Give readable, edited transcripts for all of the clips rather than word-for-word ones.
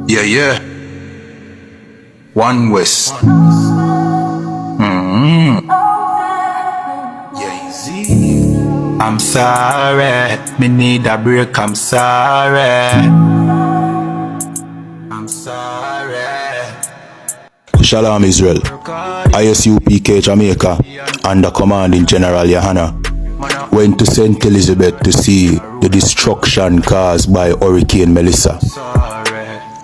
Yeah, yeah. One West. Yeah, easy. I'm sorry, me need a break, I'm sorry. I'm sorry. Shalom Israel, ISUPK Jamaica, under commanding General Yohana, went to St. Elizabeth to see the destruction caused by Hurricane Melissa.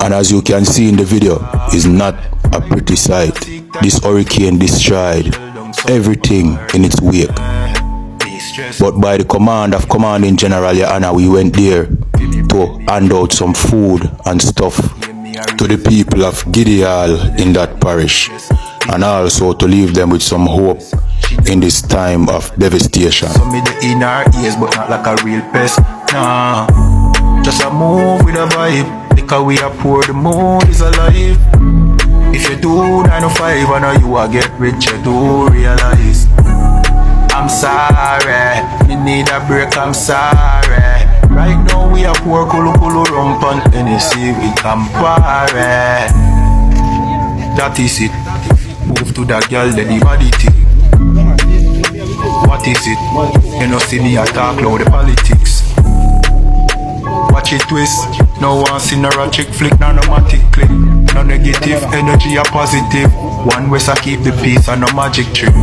And as you can see in the video, it's not a pretty sight. This hurricane destroyed everything in its wake. But by the command of Commanding General Yohana, we went there to hand out some food and stuff to the people of Ginny Hall in that parish, and also to leave them with some hope in this time of devastation. Some in the inner ears, but not like a real pest. Nah, just a move with a vibe. Because we are poor, the mood is alive. If you do 9 to 5, I know you will get rich, you do realize. I'm sorry, me need a break, I'm sorry. Right now we are poor, kulu rump and Tennessee, we compare. That is it. Move to that girl, then the body thing. What is it? You know see me attack loud the politics. Watch it twist. No one see no chick flick, no matic click. No negative energy or positive. One West I keep the peace and no magic trick.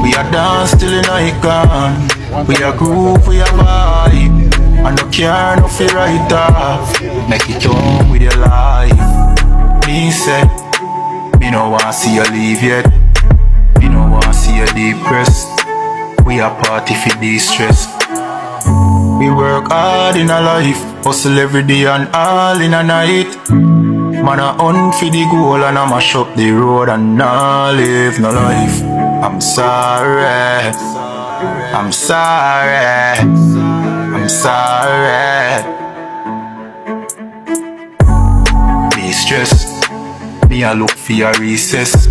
We are dance till in icon. We are groove, we are vibe. And no care, no fear right off. Make it home with your life. Me say, me no want see you leave yet. Me no want see you depressed. We are party for de-stress. We work hard in a life, hustle every day and all in a night. Man a hunt for the goal and I mash up the road and not live no life. I'm sorry, I'm sorry, I'm sorry. Me stress, me a look for a recess.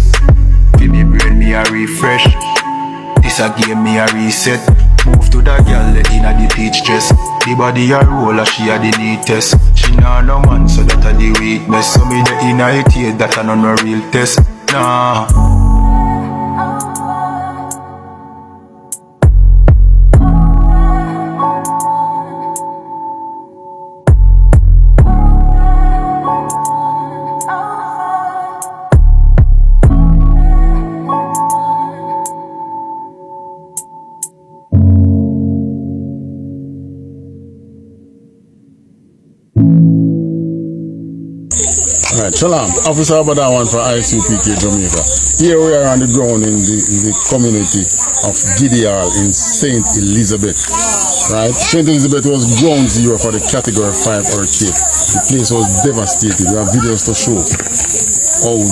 For me brain me a refresh. This a game me a reset. Move to that girl inna the peach dress. The body a roll and she a the neatest. She nah no man so that a the weakness. So me the inna it head that a no real test. Nah. Alright, Shalom. Officer Abadawan for ISUPK Jamaica. Here we are on the ground in the community of Ginny Hall in St. Elizabeth. Right? St. Elizabeth was ground zero for the Category 5 hurricane. The place was devastated. We have videos to show how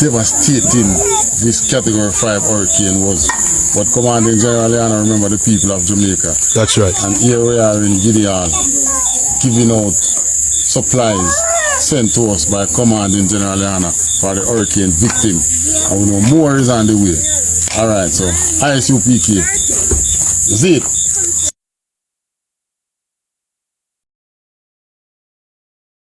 devastating this Category 5 hurricane was. But Commanding General Yohana remember the people of Jamaica. That's right. And here we are in Ginny Hall giving out supplies sent to us by Commanding General Yohana for the hurricane victim. And we know more is on the way. Alright, so ISUPK. Zeke.